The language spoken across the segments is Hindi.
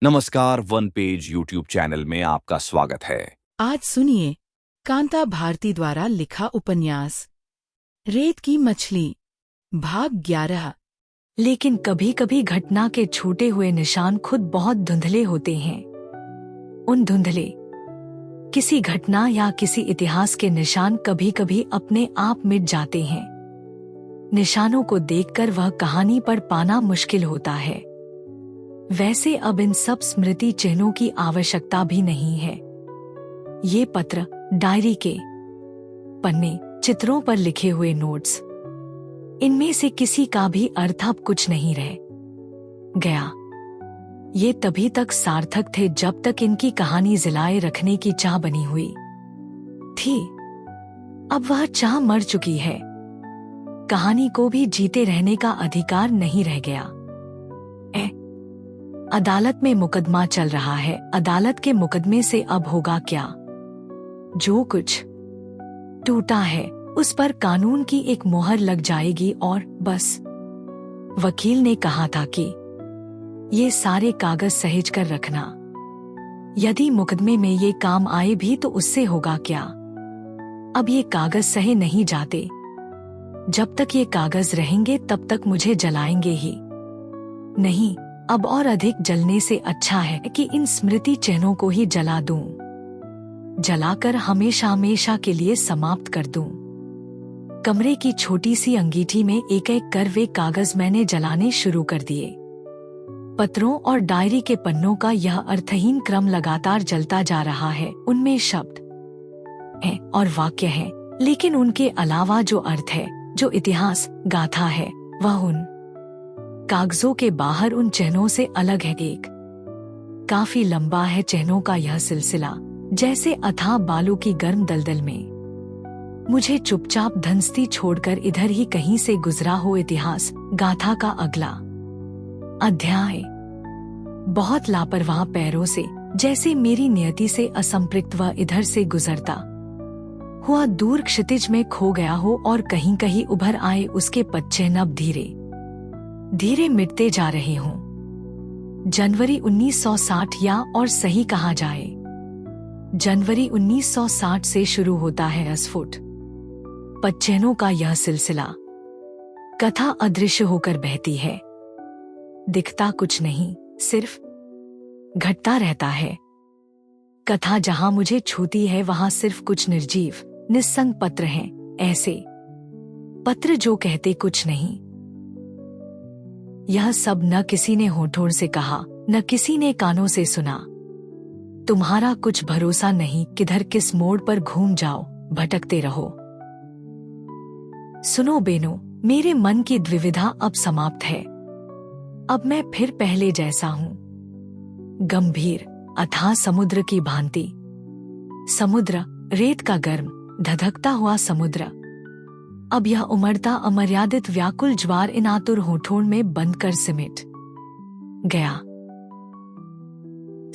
नमस्कार, वन पेज यूट्यूब चैनल में आपका स्वागत है। आज सुनिए कांता भारती द्वारा लिखा उपन्यास रेत की मछली, भाग 11। लेकिन कभी कभी घटना के छूटे हुए निशान खुद बहुत धुंधले होते हैं। उन धुंधले किसी घटना या किसी इतिहास के निशान कभी कभी अपने आप मिट जाते हैं। निशानों को देखकर वह कहानी पर पाना मुश्किल होता है। वैसे अब इन सब स्मृति चिन्हों की आवश्यकता भी नहीं है। ये पत्र, डायरी के पन्ने, चित्रों पर लिखे हुए नोट्स, इनमें से किसी का भी अर्थ अब कुछ नहीं रह गया। ये तभी तक सार्थक थे जब तक इनकी कहानी जिलाए रखने की चाह बनी हुई थी। अब वह चाह मर चुकी है। कहानी को भी जीते रहने का अधिकार नहीं रह गया। अदालत में मुकदमा चल रहा है। अदालत के मुकदमे से अब होगा क्या? जो कुछ टूटा है उस पर कानून की एक मोहर लग जाएगी और बस। वकील ने कहा था कि ये सारे कागज सहेज कर रखना। यदि मुकदमे में ये काम आए भी तो उससे होगा क्या? अब ये कागज सहे नहीं जाते। जब तक ये कागज रहेंगे तब तक मुझे जलाएंगे ही नहीं। अब और अधिक जलने से अच्छा है कि इन स्मृति चिन्हों को ही जला दूं, जलाकर हमेशा हमेशा के लिए समाप्त कर दूं। कमरे की छोटी सी अंगीठी में एक एक कर वे कागज मैंने जलाने शुरू कर दिए। पत्रों और डायरी के पन्नों का यह अर्थहीन क्रम लगातार जलता जा रहा है। उनमें शब्द हैं और वाक्य हैं, लेकिन उनके अलावा जो अर्थ है, जो इतिहास, गाथा है, वह उन कागजों के बाहर उन चिन्हों से अलग है। एक काफी लंबा है चिन्हों का यह सिलसिला, जैसे अथाह बालू की गर्म दलदल में मुझे चुपचाप धंसती छोड़कर इधर ही कहीं से गुजरा हो इतिहास, गाथा का अगला अध्याय। बहुत लापरवाह पैरों से, जैसे मेरी नियति से असंपृक्त वह इधर से गुजरता हुआ दूर क्षितिज में खो गया हो और कहीं कहीं उभर आए उसके पदचिह्न अब धीरे धीरे मिटते जा रहे हों। जनवरी 1960, या और सही कहा जाए जनवरी 1960 से शुरू होता है अस्फुट पदचिह्नों का यह सिलसिला। कथा अदृश्य होकर बहती है। दिखता कुछ नहीं, सिर्फ घटता रहता है। कथा जहां मुझे छूती है वहां सिर्फ कुछ निर्जीव निस्संग पत्र हैं, ऐसे पत्र जो कहते कुछ नहीं। यह सब न किसी ने होठों से कहा, न किसी ने कानों से सुना। तुम्हारा कुछ भरोसा नहीं, किधर किस मोड़ पर घूम जाओ, भटकते रहो। सुनो बेनो, मेरे मन की द्विविधा अब समाप्त है। अब मैं फिर पहले जैसा हूं, गंभीर अथाह समुद्र की भांति। समुद्र, रेत का गर्म धधकता हुआ समुद्र। अब यह उमड़ता अमर्यादित व्याकुल ज्वार इन आतुर होठों में बंद कर सिमट गया।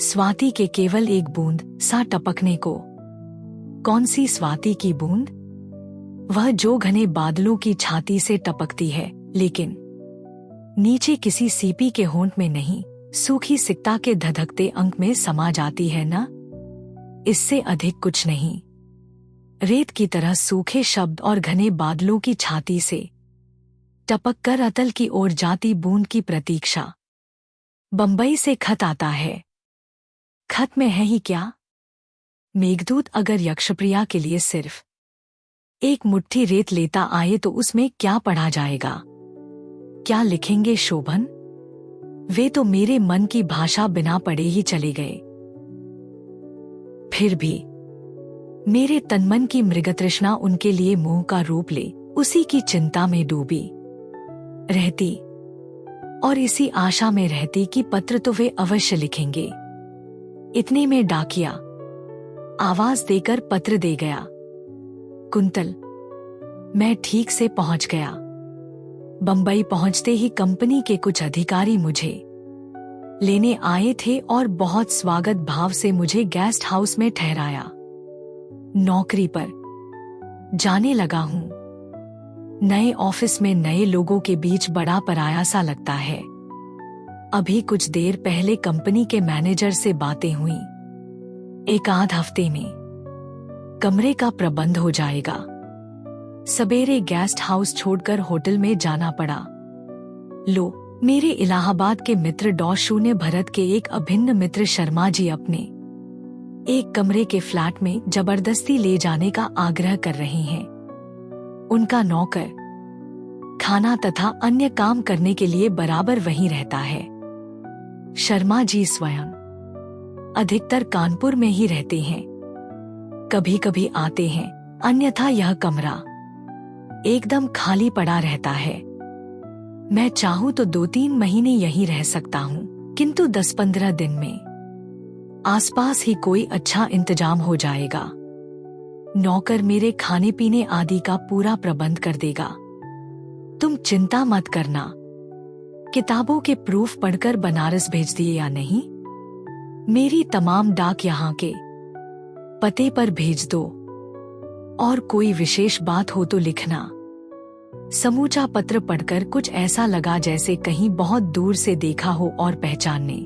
स्वाति के केवल एक बूंद सा टपकने को। कौन सी स्वाति की बूंद? वह जो घने बादलों की छाती से टपकती है, लेकिन नीचे किसी सीपी के होंठ में नहीं, सूखी सिकता के धधकते अंक में समा जाती है ना। इससे अधिक कुछ नहीं। रेत की तरह सूखे शब्द और घने बादलों की छाती से टपककर अतल की ओर जाती बूंद की प्रतीक्षा। बंबई से खत आता है। खत में है ही क्या? मेघदूत अगर यक्षप्रिया के लिए सिर्फ एक मुट्ठी रेत लेता आए तो उसमें क्या पढ़ा जाएगा? क्या लिखेंगे शोभन? वे तो मेरे मन की भाषा बिना पढ़े ही चले गए। फिर भी मेरे तनमन की मृगतृष्णा उनके लिए मोह का रूप ले उसी की चिंता में डूबी रहती और इसी आशा में रहती कि पत्र तो वे अवश्य लिखेंगे। इतने में डाकिया आवाज देकर पत्र दे गया। कुंतल, मैं ठीक से पहुंच गया। बंबई पहुंचते ही कंपनी के कुछ अधिकारी मुझे लेने आए थे और बहुत स्वागत भाव से मुझे गेस्ट हाउस में ठहराया। नौकरी पर जाने लगा हूं। नए ऑफिस में नए लोगों के बीच बड़ा पराया सा लगता है। अभी कुछ देर पहले कंपनी के मैनेजर से बातें हुई। एक आध हफ्ते में कमरे का प्रबंध हो जाएगा। सवेरे गेस्ट हाउस छोड़कर होटल में जाना पड़ा। लो, मेरे इलाहाबाद के मित्र डॉ. भरत के एक अभिन्न मित्र शर्मा जी अपने एक कमरे के फ्लैट में जबरदस्ती ले जाने का आग्रह कर रहे हैं। उनका नौकर खाना तथा अन्य काम करने के लिए बराबर वहीं रहता है। शर्मा जी स्वयं अधिकतर कानपुर में ही रहते हैं। कभी कभी आते हैं, अन्यथा यह कमरा एकदम खाली पड़ा रहता है। मैं चाहूं तो 2-3 महीने यहीं रह सकता हूं, किंतु 10-15 दिन में आसपास ही कोई अच्छा इंतजाम हो जाएगा। नौकर मेरे खाने पीने आदि का पूरा प्रबंध कर देगा। तुम चिंता मत करना। किताबों के प्रूफ पढ़कर बनारस भेज दिए या नहीं? मेरी तमाम डाक यहाँ के पते पर भेज दो। और कोई विशेष बात हो तो लिखना। समूचा पत्र पढ़कर कुछ ऐसा लगा जैसे कहीं बहुत दूर से देखा हो और पहचानने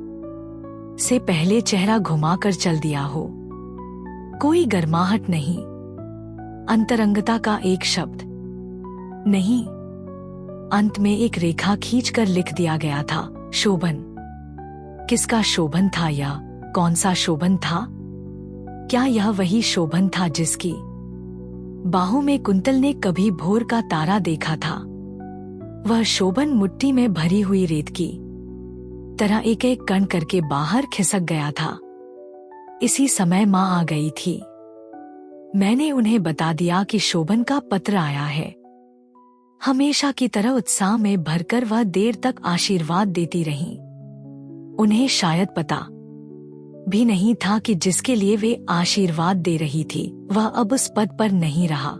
से पहले चेहरा घुमाकर चल दिया हो। कोई गर्माहट नहीं, अंतरंगता का एक शब्द नहीं। अंत में एक रेखा खींचकर लिख दिया गया था, शोभन। किसका शोभन था या कौन सा शोभन था? क्या यह वही शोभन था जिसकी बाहों में कुंतल ने कभी भोर का तारा देखा था? वह शोभन मुट्ठी में भरी हुई रेत की तरह एक एक कण करके बाहर खिसक गया था। इसी समय माँ आ गई थी। मैंने उन्हें बता दिया कि शोभन का पत्र आया है। हमेशा की तरह उत्साह में भरकर वह देर तक आशीर्वाद देती रही। उन्हें शायद पता भी नहीं था कि जिसके लिए वे आशीर्वाद दे रही थी वह अब उस पद पर नहीं रहा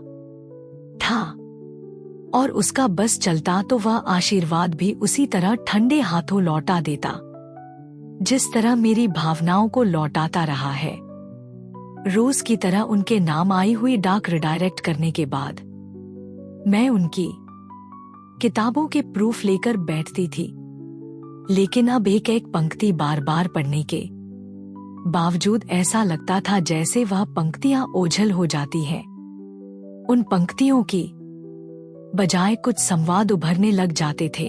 था, और उसका बस चलता तो वह आशीर्वाद भी उसी तरह ठंडे हाथों लौटा देता जिस तरह मेरी भावनाओं को लौटाता रहा है। रोज की तरह उनके नाम आई हुई डाक रिडायरेक्ट करने के बाद मैं उनकी किताबों के प्रूफ लेकर बैठती थी, लेकिन अब एक एक पंक्ति बार बार पढ़ने के बावजूद ऐसा लगता था जैसे वह पंक्तियां ओझल हो जाती हैं। उन पंक्तियों की बजाय कुछ संवाद उभरने लग जाते थे,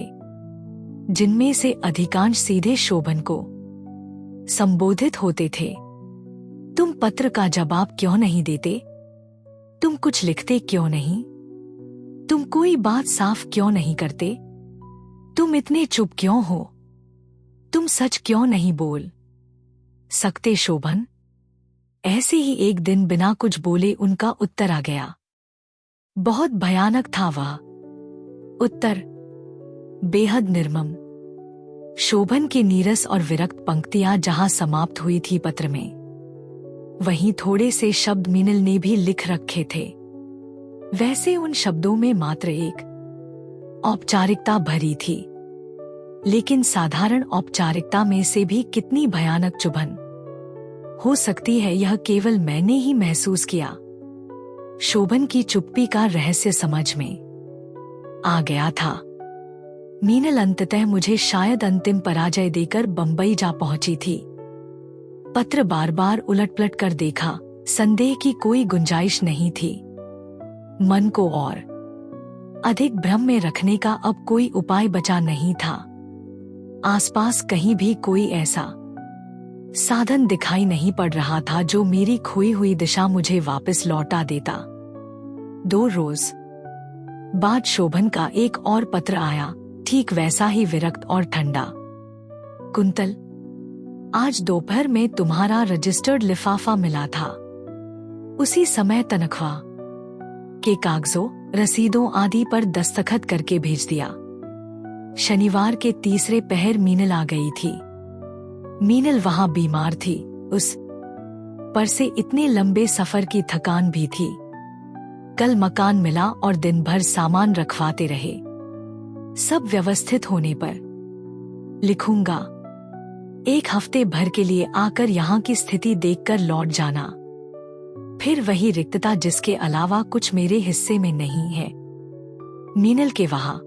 जिनमें से अधिकांश सीधे शोभन को संबोधित होते थे। तुम पत्र का जवाब क्यों नहीं देते? तुम कुछ लिखते क्यों नहीं? तुम कोई बात साफ क्यों नहीं करते? तुम इतने चुप क्यों हो? तुम सच क्यों नहीं बोल सकते शोभन? ऐसे ही एक दिन बिना कुछ बोले उनका उत्तर आ गया। बहुत भयानक था वह उत्तर, बेहद निर्मम। शोभन की नीरस और विरक्त पंक्तियां जहां समाप्त हुई थी पत्र में, वहीं थोड़े से शब्द मीनल ने भी लिख रखे थे। वैसे उन शब्दों में मात्र एक औपचारिकता भरी थी, लेकिन साधारण औपचारिकता में से भी कितनी भयानक चुभन हो सकती है यह केवल मैंने ही महसूस किया। शोभन की चुप्पी का रहस्य समझ में आ गया था। मीनल अंततः मुझे शायद अंतिम पराजय देकर बंबई जा पहुंची थी। पत्र बार बार उलट-पलट कर देखा, संदेह की कोई गुंजाइश नहीं थी। मन को और अधिक भ्रम में रखने का अब कोई उपाय बचा नहीं था। आसपास कहीं भी कोई ऐसा साधन दिखाई नहीं पड़ रहा था जो मेरी खोई हुई दिशा मुझे वापस लौटा देता। 2 रोज बाद शोभन का एक और पत्र आया, ठीक वैसा ही विरक्त और ठंडा। कुंतल, आज दोपहर में तुम्हारा रजिस्टर्ड लिफाफा मिला था। उसी समय तनख्वाह के कागजों, रसीदों आदि पर दस्तखत करके भेज दिया। शनिवार के तीसरे पहर मीनल आ गई थी। मीनल वहां बीमार थी, उस पर से इतने लंबे सफर की थकान भी थी। कल मकान मिला और दिन भर सामान रखवाते रहे। सब व्यवस्थित होने पर लिखूंगा। 1 हफ्ते भर के लिए आकर यहाँ की स्थिति देखकर लौट जाना। फिर वही रिक्तता जिसके अलावा कुछ मेरे हिस्से में नहीं है। मीनल के वहां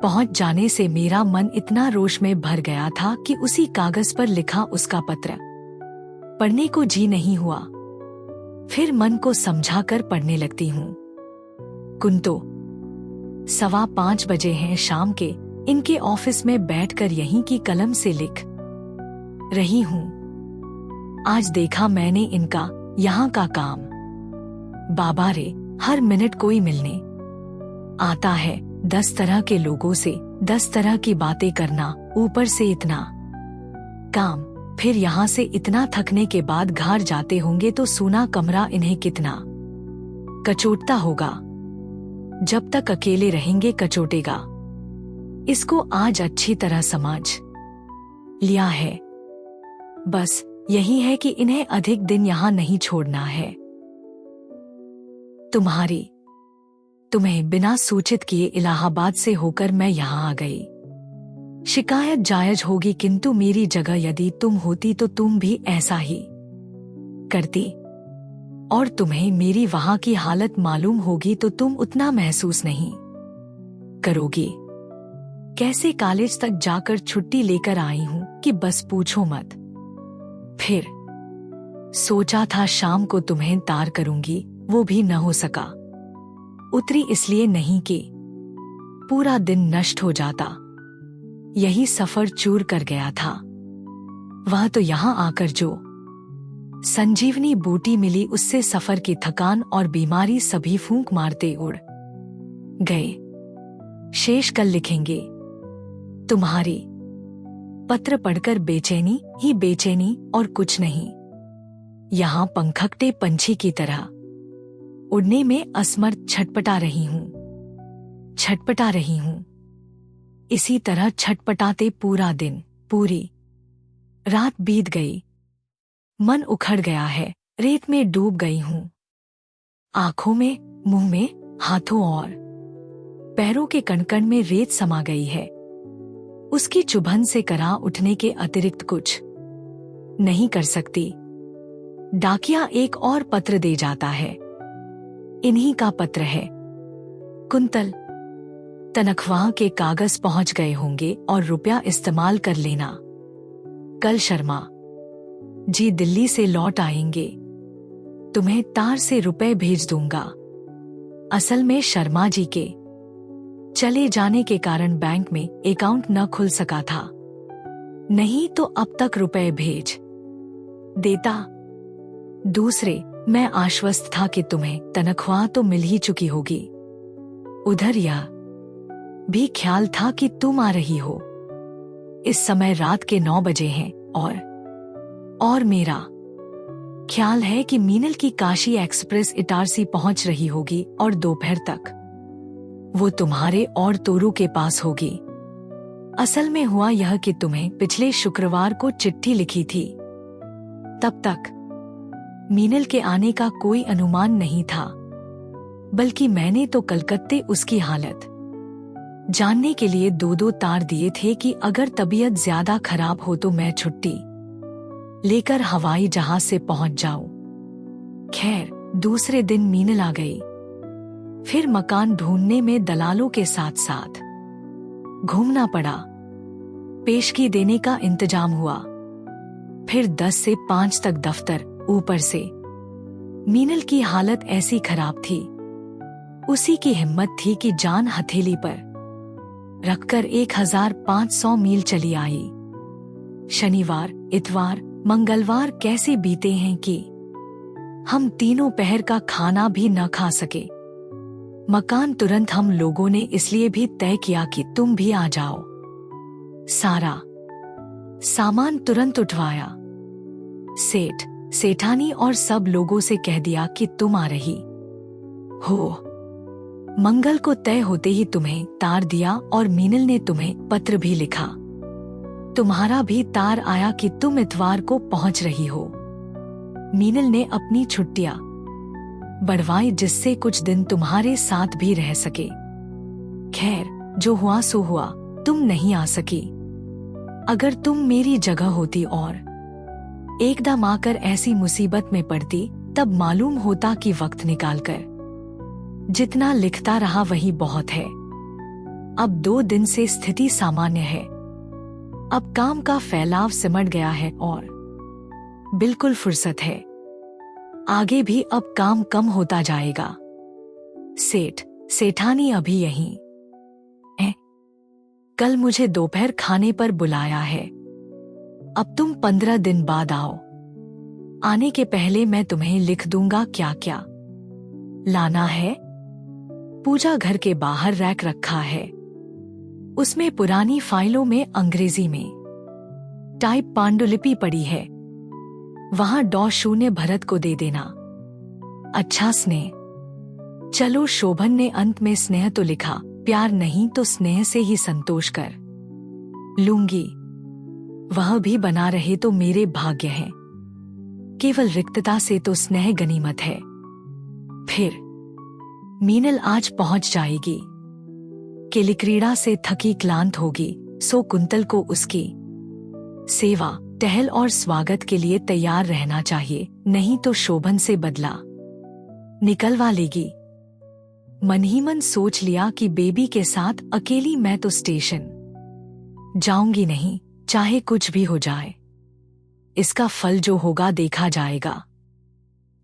पहुंच जाने से मेरा मन इतना रोष में भर गया था कि उसी कागज पर लिखा उसका पत्र पढ़ने को जी नहीं हुआ। फिर मन को समझाकर पढ़ने लगती हूँ। कुंतो 5:15 बजे हैं शाम के। इनके ऑफिस में बैठकर यहीं की कलम से लिख रही हूँ। आज देखा मैंने इनका यहाँ का काम। बाबा रे, हर मिनट कोई मिलने आता है। 10 तरह के लोगों से 10 तरह की बातें करना, ऊपर से इतना काम। फिर यहाँ से इतना थकने के बाद घर जाते होंगे तो सूना कमरा इन्हें कितना कचोटता होगा। जब तक अकेले रहेंगे कचोटेगा। इसको आज अच्छी तरह समझ लिया है। बस यही है कि इन्हें अधिक दिन यहाँ नहीं छोड़ना है। तुम्हें बिना सूचित किए इलाहाबाद से होकर मैं यहाँ आ गई। शिकायत जायज होगी, किंतु मेरी जगह यदि तुम होती तो तुम भी ऐसा ही करती। और तुम्हें मेरी वहां की हालत मालूम होगी तो तुम उतना महसूस नहीं करोगी। कैसे कॉलेज तक जाकर छुट्टी लेकर आई हूं कि बस पूछो मत। फिर सोचा था शाम को तुम्हें तार करूंगी, वो भी न हो सका। उतरी इसलिए नहीं कि पूरा दिन नष्ट हो जाता। यही सफर चूर कर गया था। वह तो यहां आकर जो संजीवनी बूटी मिली उससे सफर की थकान और बीमारी सभी फूंक मारते उड़ गए। शेष कल लिखेंगे। तुम्हारी पत्र पढ़कर बेचैनी ही बेचैनी और कुछ नहीं। यहां पंखकटे पंछी की तरह उड़ने में असमर्थ छटपटा रही हूं। इसी तरह छटपटाते पूरा दिन पूरी रात बीत गई। मन उखड़ गया है, रेत में डूब गई हूं। आंखों में, मुंह में, हाथों और पैरों के कणकण में रेत समा गई है। उसकी चुभन से करा उठने के अतिरिक्त कुछ नहीं कर सकती। डाकिया एक और पत्र दे जाता है। इन्हीं का पत्र है। कुंतल, तनख्वाह के कागज पहुंच गए होंगे और रुपया इस्तेमाल कर लेना। कल शर्मा जी दिल्ली से लौट आएंगे। तुम्हें तार से रुपए भेज दूंगा। असल में शर्मा जी के चले जाने के कारण बैंक में अकाउंट न खुल सका था, नहीं तो अब तक रुपए भेज देता। दूसरे, मैं आश्वस्त था कि तुम्हें तनख्वाह तो मिल ही चुकी होगी। उधर यह भी ख्याल था कि तुम आ रही हो। इस समय रात के 9 बजे हैं और मेरा ख्याल है कि मीनल की काशी एक्सप्रेस इटारसी पहुंच रही होगी और दोपहर तक वो तुम्हारे और तोरू के पास होगी। असल में हुआ यह कि तुम्हें पिछले शुक्रवार को चिट्ठी लिखी थी। तब तक मीनल के आने का कोई अनुमान नहीं था, बल्कि मैंने तो कलकत्ते उसकी हालत जानने के लिए 2-2 तार दिए थे कि अगर तबीयत ज्यादा खराब हो तो मैं छुट्टी लेकर हवाई जहाज से पहुंच जाऊं। खैर, दूसरे दिन मीनल आ गई। फिर मकान ढूंढने में दलालों के साथ साथ घूमना पड़ा। पेशगी देने का इंतजाम हुआ। फिर 10 से 5 तक दफ्तर। ऊपर से मीनल की हालत ऐसी खराब थी, उसी की हिम्मत थी कि जान हथेली पर रखकर 1500 मील चली आई। शनिवार, इतवार, मंगलवार कैसे बीते हैं कि हम तीनों पहर का खाना भी न खा सके। मकान तुरंत हम लोगों ने इसलिए भी तय किया कि तुम भी आ जाओ। सारा सामान तुरंत उठवाया। सेठानी और सब लोगों से कह दिया कि तुम आ रही हो। मंगल को तय होते ही तुम्हें तार दिया और मीनल ने तुम्हें पत्र भी लिखा। तुम्हारा भी तार आया कि तुम इतवार को पहुंच रही हो। मीनल ने अपनी छुट्टियां बढ़वाई जिससे कुछ दिन तुम्हारे साथ भी रह सके। खैर, जो हुआ सो हुआ, तुम नहीं आ सकी। अगर तुम मेरी जगह होती और एकदम आकर ऐसी मुसीबत में पड़ती, तब मालूम होता कि वक्त निकालकर जितना लिखता रहा वही बहुत है। अब 2 दिन से स्थिति सामान्य है। अब काम का फैलाव सिमट गया है और बिल्कुल फुर्सत है। आगे भी अब काम कम होता जाएगा। सेठानी अभी यहीं है। कल मुझे दोपहर खाने पर बुलाया है। अब तुम 15 दिन बाद आओ। आने के पहले मैं तुम्हें लिख दूंगा क्या क्या लाना है। पूजा घर के बाहर रैक रखा है। उसमें पुरानी फाइलों में अंग्रेजी में टाइप पांडुलिपि पड़ी है। वहां $0 भरत को दे देना। अच्छा स्नेह। चलो, शोभन ने अंत में स्नेह तो लिखा, प्यार नहीं तो स्नेह से ही संतोष कर लूंगी। वह भी बना रहे तो मेरे भाग्य है। केवल रिक्तता से तो स्नेह गनीमत है। फिर मीनल आज पहुंच जाएगी। केलिक्रीड़ा से थकी क्लांत होगी, सो कुंतल को उसकी सेवा, टहल और स्वागत के लिए तैयार रहना चाहिए, नहीं तो शोभन से बदला निकलवा लेगी। मन ही मन सोच लिया कि बेबी के साथ अकेली मैं तो स्टेशन जाऊंगी नहीं, चाहे कुछ भी हो जाए। इसका फल जो होगा देखा जाएगा।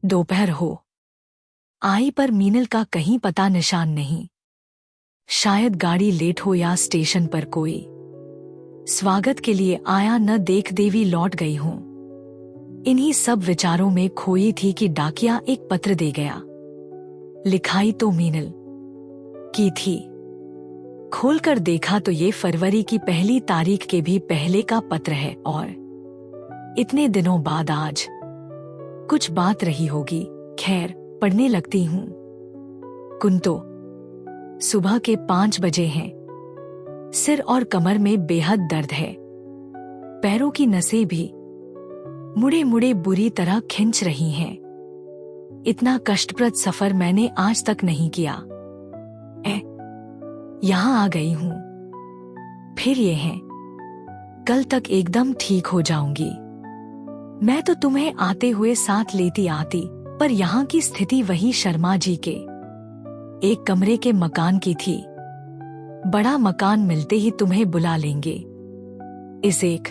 दोपहर हो आई पर मीनल का कहीं पता निशान नहीं। शायद गाड़ी लेट हो या स्टेशन पर कोई स्वागत के लिए आया न देख देवी लौट गई हूं। इन्हीं सब विचारों में खोई थी कि डाकिया एक पत्र दे गया। लिखाई तो मीनल की थी। खोलकर देखा तो ये फरवरी की 1 तारीख के भी पहले का पत्र है और इतने दिनों बाद आज कुछ बात रही होगी। खैर, पढ़ने लगती हूं। कुंतो सुबह के 5 बजे हैं। सिर और कमर में बेहद दर्द है। पैरों की नसें भी मुड़े मुड़े बुरी तरह खिंच रही हैं। इतना कष्टप्रद सफर मैंने आज तक नहीं किया। यहां आ गई हूं। फिर ये है, कल तक एकदम ठीक हो जाऊंगी। मैं तो तुम्हें आते हुए साथ लेती आती, पर यहाँ की स्थिति वही शर्मा जी के एक कमरे के मकान की थी। बड़ा मकान मिलते ही तुम्हें बुला लेंगे। इस एक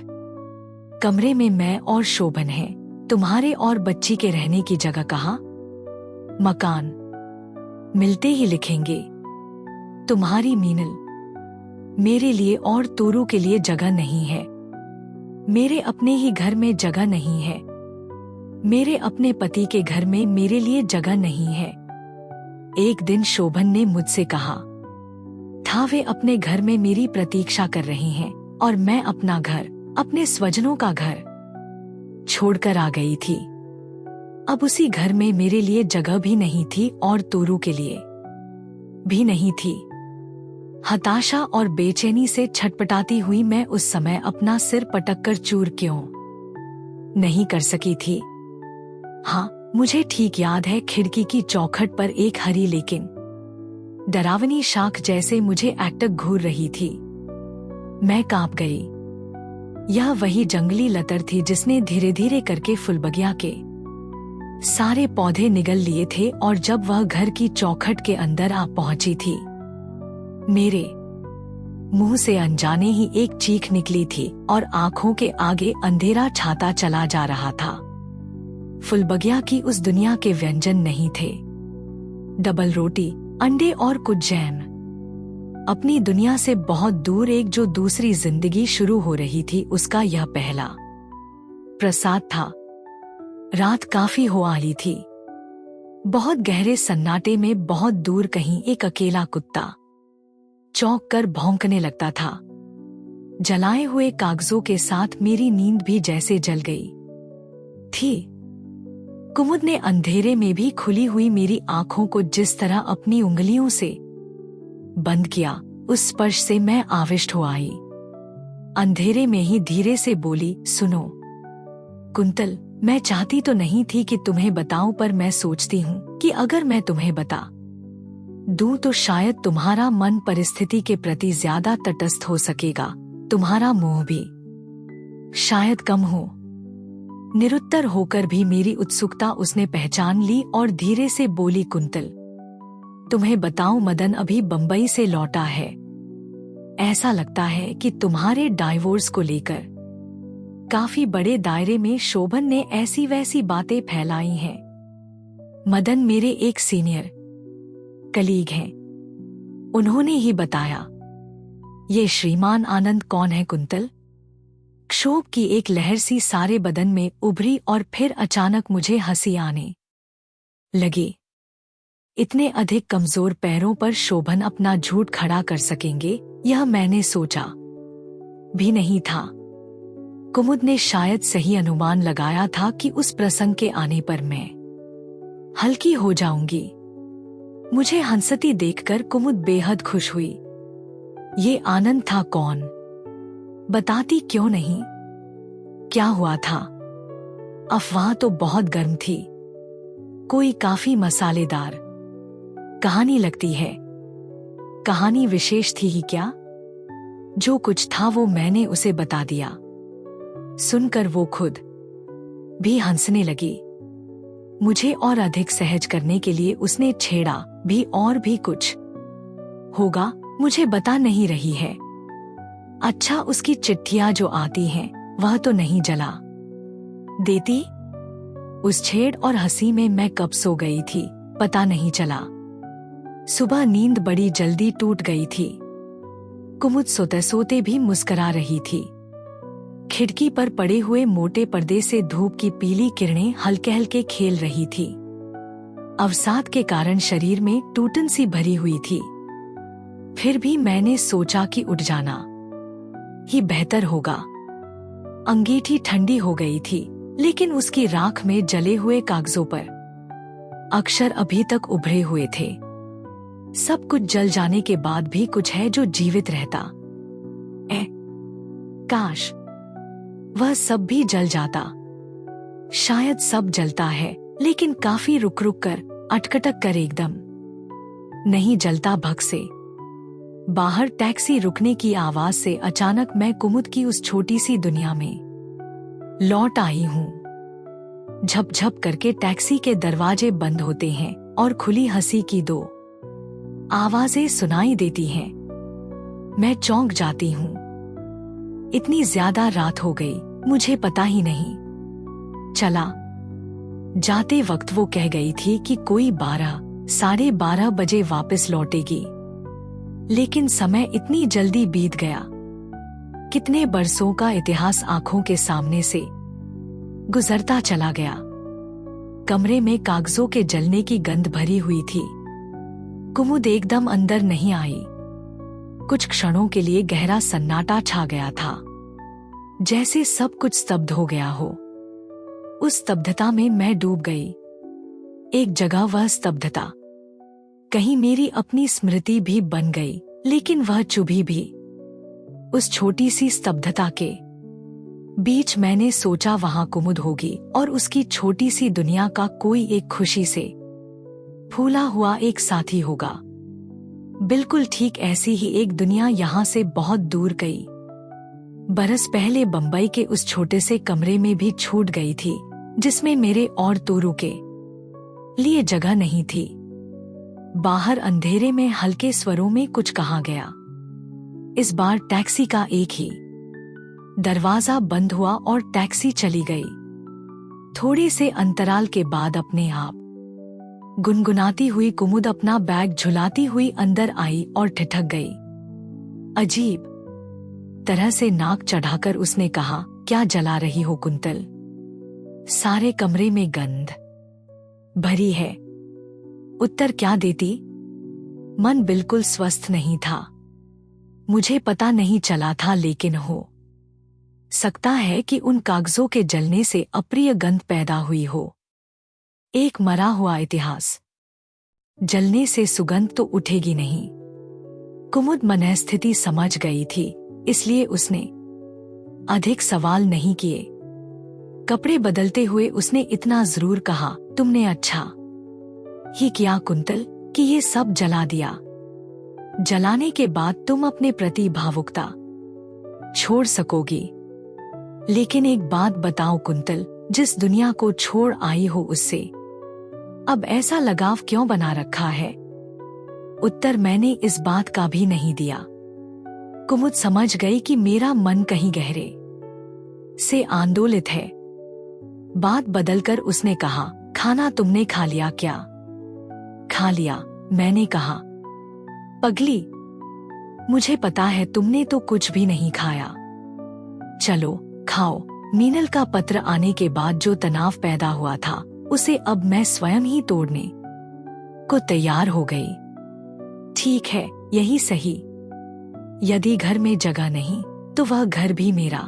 कमरे में मैं और शोभन हैं। तुम्हारे और बच्ची के रहने की जगह कहाँ? मकान मिलते ही लिखेंगे। तुम्हारी मीनल। मेरे लिए और तोरू के लिए जगह नहीं है। मेरे अपने ही घर में जगह नहीं है। मेरे अपने पति के घर में मेरे लिए जगह नहीं है। एक दिन शोभन ने मुझसे कहा था वे अपने घर में मेरी प्रतीक्षा कर रही हैं और मैं अपना घर, अपने स्वजनों का घर छोड़कर आ गई थी। अब उसी घर में मेरे लिए जगह भी नहीं थी और तोरू के लिए भी नहीं थी। हताशा और बेचैनी से छटपटाती हुई मैं उस समय अपना सिर पटककर चूर क्यों नहीं कर सकी थी। हाँ, मुझे ठीक याद है, खिड़की की चौखट पर एक हरी लेकिन डरावनी शाख जैसे मुझे एकटक घूर रही थी। मैं कांप गई। यह वही जंगली लतर थी जिसने धीरे धीरे करके फुलबगिया के सारे पौधे निगल लिए थे और जब वह घर की चौखट के अंदर आ पहुंची थी, मेरे मुंह से अनजाने ही एक चीख निकली थी और आंखों के आगे अंधेरा छाता चला जा रहा था। फुलबगिया की उस दुनिया के व्यंजन नहीं थे। डबल रोटी, अंडे और कुछ जैम। अपनी दुनिया से बहुत दूर एक जो दूसरी जिंदगी शुरू हो रही थी, उसका यह पहला प्रसाद था। रात काफी हो आई थी। बहुत गहरे सन्नाटे में बहुत दूर कहीं एक अकेला कुत्ता चौंक कर भौंकने लगता था। जलाए हुए कागजों के साथ मेरी नींद भी जैसे जल गई थी। कुमुद ने अंधेरे में भी खुली हुई मेरी आंखों को जिस तरह अपनी उंगलियों से बंद किया, उस स्पर्श से मैं आविष्ट हो आई। अंधेरे में ही धीरे से बोली, सुनो कुंतल, मैं चाहती तो नहीं थी कि तुम्हें बताऊं, पर मैं सोचती हूँ कि अगर मैं तुम्हें बता दूं तो शायद तुम्हारा मन परिस्थिति के प्रति ज्यादा तटस्थ हो सकेगा, तुम्हारा मोह भी शायद कम हो। निरुत्तर होकर भी मेरी उत्सुकता उसने पहचान ली और धीरे से बोली, कुंतल, तुम्हें बताऊं, मदन अभी बंबई से लौटा है। ऐसा लगता है कि तुम्हारे डाइवोर्स को लेकर काफी बड़े दायरे में शोभन ने ऐसी वैसी बातें फैलाई हैं। मदन मेरे एक सीनियर कलीग हैं, उन्होंने ही बताया। ये श्रीमान आनंद कौन है कुंतल? क्षोभ की एक लहर सी सारे बदन में उभरी और फिर अचानक मुझे हंसी आने लगी। इतने अधिक कमजोर पैरों पर शोभन अपना झूठ खड़ा कर सकेंगे, यह मैंने सोचा भी नहीं था। कुमुद ने शायद सही अनुमान लगाया था कि उस प्रसंग के आने पर मैं हल्की हो जाऊंगी। मुझे हंसती देखकर कुमुद बेहद खुश हुई। ये आनंद था कौन? बताती क्यों नहीं? क्या हुआ था? अफवाह तो बहुत गर्म थी, कोई काफी मसालेदार कहानी लगती है। कहानी विशेष थी ही क्या? जो कुछ था वो मैंने उसे बता दिया। सुनकर वो खुद भी हंसने लगी। मुझे और अधिक सहज करने के लिए उसने छेड़ा भी, और भी कुछ होगा, मुझे बता नहीं रही है। अच्छा, उसकी चिट्ठियां जो आती हैं वह तो नहीं जला देती? उस छेड़ और हंसी में मैं कब सो गई थी पता नहीं चला। सुबह नींद बड़ी जल्दी टूट गई थी। कुमुद सोते सोते भी मुस्कुरा रही थी। खिड़की पर पड़े हुए मोटे पर्दे से धूप की पीली किरणें हल्के हल्के खेल रही थी। अवसाद के कारण शरीर में टूटन सी भरी हुई थी। फिर भी मैंने सोचा कि उठ जाना ही बेहतर होगा। अंगीठी ठंडी हो गई थी, लेकिन उसकी राख में जले हुए कागजों पर अक्षर अभी तक उभरे हुए थे। सब कुछ जल जाने के बाद भी कुछ है जो जीवित रहता। काश वह सब भी जल जाता। शायद सब जलता है, लेकिन काफी रुक रुक कर, अटकटक कर एकदम नहीं जलता। भग से बाहर टैक्सी रुकने की आवाज से अचानक मैं कुमुद की उस छोटी सी दुनिया में लौट आई हूँ। झप-झप करके टैक्सी के दरवाजे बंद होते हैं और खुली हंसी की दो आवाजें सुनाई देती हैं। मैं चौंक जाती हूँ। इतनी ज्यादा रात हो गई, मुझे पता ही नहीं चला। जाते वक्त वो कह गई थी कि कोई 12-12:30 बजे वापस लौटेगी, लेकिन समय इतनी जल्दी बीत गया। कितने बरसों का इतिहास आंखों के सामने से गुजरता चला गया। कमरे में कागजों के जलने की गंध भरी हुई थी। कुमुद एकदम अंदर नहीं आई। कुछ क्षणों के लिए गहरा सन्नाटा छा गया था, जैसे सब कुछ स्तब्ध हो गया हो। उस स्तब्धता में मैं डूब गई। एक जगह वह स्तब्धता कहीं मेरी अपनी स्मृति भी बन गई, लेकिन वह चुभी भी। उस छोटी सी स्तब्धता के बीच मैंने सोचा वहां कुमुद होगी और उसकी छोटी सी दुनिया का कोई एक खुशी से फूला हुआ एक साथी होगा। बिल्कुल ठीक ऐसी ही एक दुनिया यहां से बहुत दूर कई बरस पहले बंबई के उस छोटे से कमरे में भी छूट गई थी, जिसमें मेरे और तोरू के लिए जगह नहीं थी। बाहर अंधेरे में हल्के स्वरों में कुछ कहा गया। इस बार टैक्सी का एक ही दरवाजा बंद हुआ और टैक्सी चली गई। थोड़े से अंतराल के बाद अपने आप गुनगुनाती हुई कुमुद अपना बैग झुलाती हुई अंदर आई और ठिठक गई। अजीब तरह से नाक चढ़ाकर उसने कहा, क्या जला रही हो कुंतल? सारे कमरे में गंध भरी है। उत्तर क्या देती? मन बिल्कुल स्वस्थ नहीं था। मुझे पता नहीं चला था, लेकिन हो सकता है कि उन कागजों के जलने से अप्रिय गंध पैदा हुई हो। एक मरा हुआ इतिहास जलने से सुगंध तो उठेगी नहीं। कुमुद मनस्थिति समझ गई थी, इसलिए उसने अधिक सवाल नहीं किए। कपड़े बदलते हुए उसने इतना जरूर कहा, तुमने अच्छा ही किया कुंतल कि ये सब जला दिया। जलाने के बाद तुम अपने प्रति भावुकता छोड़ सकोगी। लेकिन एक बात बताओ कुंतल, जिस दुनिया को छोड़ आई हो उससे अब ऐसा लगाव क्यों बना रखा है? उत्तर मैंने इस बात का भी नहीं दिया। कुमुद समझ गई कि मेरा मन कहीं गहरे से आंदोलित है। बात बदलकर उसने कहा, खाना तुमने खा लिया क्या? खा लिया, मैंने कहा। पगली, मुझे पता है तुमने तो कुछ भी नहीं खाया। चलो खाओ। मीनल का पत्र आने के बाद जो तनाव पैदा हुआ था उसे अब मैं स्वयं ही तोड़ने को तैयार हो गई। ठीक है, यही सही। यदि घर में जगह नहीं तो वह घर भी मेरा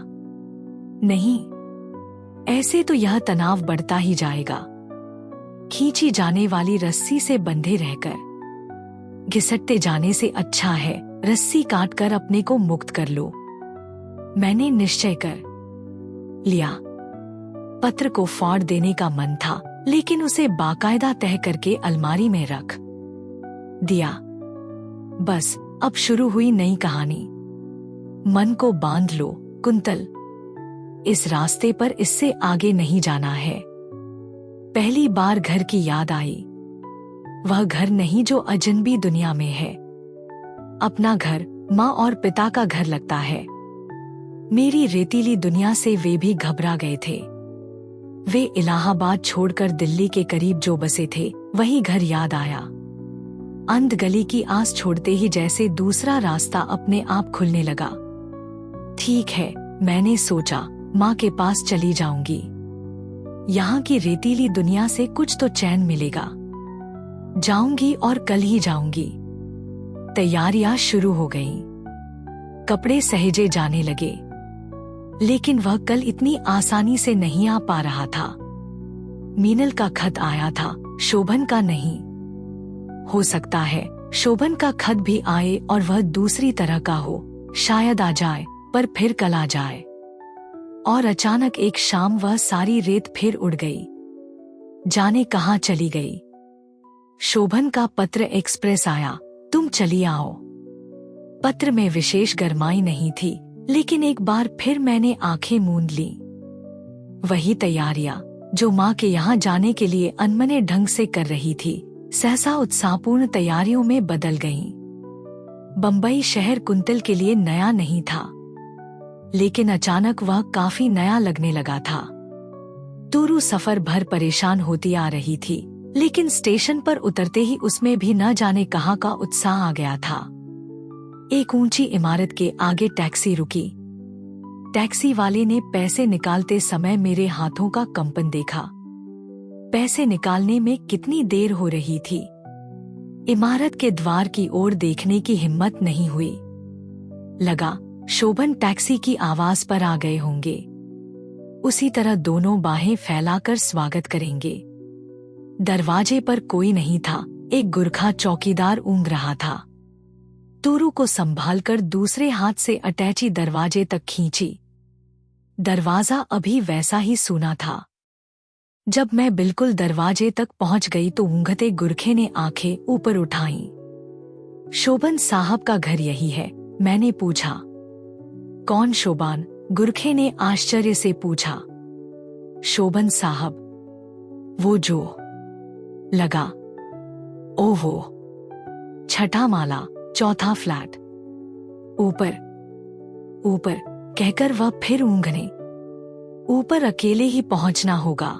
नहीं। ऐसे तो यह तनाव बढ़ता ही जाएगा। खींची जाने वाली रस्सी से बंधे रहकर घिसटते जाने से अच्छा है रस्सी काटकर अपने को मुक्त कर लो। मैंने निश्चय कर लिया। पत्र को फाड़ देने का मन था, लेकिन उसे बाकायदा तह करके अलमारी में रख दिया। बस अब शुरू हुई नई कहानी। मन को बांध लो कुंतल, इस रास्ते पर इससे आगे नहीं जाना है। पहली बार घर की याद आई। वह घर नहीं जो अजनबी दुनिया में है। अपना घर माँ और पिता का घर लगता है। मेरी रेतीली दुनिया से वे भी घबरा गए थे। वे इलाहाबाद छोड़कर दिल्ली के करीब जो बसे थे, वही घर याद आया। अंध गली की आस छोड़ते ही जैसे दूसरा रास्ता अपने आप खुलने लगा। ठीक है, मैंने सोचा, माँ के पास चली जाऊंगी। यहाँ की रेतीली दुनिया से कुछ तो चैन मिलेगा। जाऊंगी और कल ही जाऊंगी। तैयारियां शुरू हो गईं। कपड़े सहेजे जाने लगे, लेकिन वह कल इतनी आसानी से नहीं आ पा रहा था। मीनल का खत आया था, शोभन का नहीं। हो सकता है शोभन का खत भी आए और वह दूसरी तरह का हो। शायद आ जाए, पर फिर कल आ जाए। और अचानक एक शाम वह सारी रेत फिर उड़ गई। जाने कहाँ चली गई। शोभन का पत्र एक्सप्रेस आया, तुम चली आओ। पत्र में विशेष गरमाई नहीं थी, लेकिन एक बार फिर मैंने आंखें मूंद ली। वही तैयारियां जो माँ के यहाँ जाने के लिए अनमने ढंग से कर रही थी, सहसा उत्साहपूर्ण तैयारियों में बदल गईं। बंबई शहर कुंतल के लिए नया नहीं था, लेकिन अचानक वह काफी नया लगने लगा था। तूरू सफर भर परेशान होती आ रही थी, लेकिन स्टेशन पर उतरते ही उसमें भी न जाने कहाँ का उत्साह आ गया था। एक ऊंची इमारत के आगे टैक्सी रुकी। टैक्सी वाले ने पैसे निकालते समय मेरे हाथों का कंपन देखा। पैसे निकालने में कितनी देर हो रही थी। इमारत के द्वार की ओर देखने की हिम्मत नहीं हुई। लगा शोभन टैक्सी की आवाज पर आ गए होंगे। उसी तरह दोनों बाहें फैलाकर स्वागत करेंगे। दरवाजे पर कोई नहीं था। एक गुरखा चौकीदार ऊँघ रहा था। तूरू को संभालकर दूसरे हाथ से अटैची दरवाजे तक खींची। दरवाजा अभी वैसा ही सूना था। जब मैं बिल्कुल दरवाजे तक पहुंच गई तो ऊँघते गुरखे ने आंखें ऊपर उठाईं। शोभन साहब का घर यही है? मैंने पूछा। कौन शोभान? गुरखे ने आश्चर्य से पूछा। शोभन साहब, वो जो लगा। ओहो, छठा माला, चौथा फ्लैट, ऊपर ऊपर कहकर वह फिर ऊँघने। ऊपर अकेले ही पहुंचना होगा।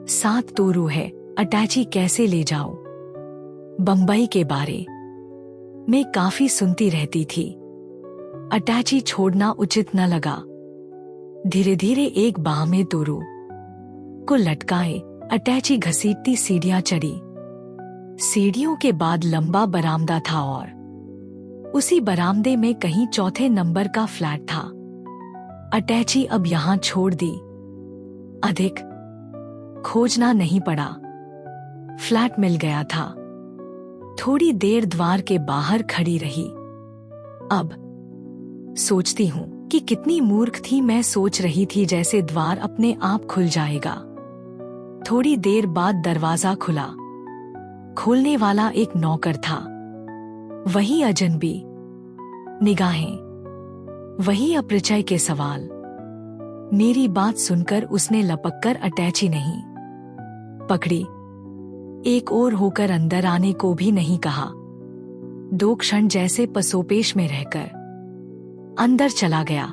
7 तूरू है, अटैची कैसे ले जाऊं? बंबई के बारे में काफी सुनती रहती थी। अटैची छोड़ना उचित न लगा। धीरे धीरे एक बाह में तूरू को लटकाए अटैची घसीटती सीढ़ियां चढ़ी। सीढ़ियों के बाद लंबा बरामदा था और उसी बरामदे में कहीं चौथे नंबर का फ्लैट था। अटैची अब यहां छोड़ दी। अधिक खोजना नहीं पड़ा। फ्लैट मिल गया था। थोड़ी देर द्वार के बाहर खड़ी रही। अब सोचती हूं कि कितनी मूर्ख थी मैं। सोच रही थी जैसे द्वार अपने आप खुल जाएगा। थोड़ी देर बाद दरवाजा खुला। खोलने वाला एक नौकर था। वही अजनबी निगाहें, वही अपरिचय के सवाल। मेरी बात सुनकर उसने लपककर अटैची नहीं पकड़ी। एक और होकर अंदर आने को भी नहीं कहा। 2 क्षण जैसे पसोपेश में रहकर अंदर चला गया।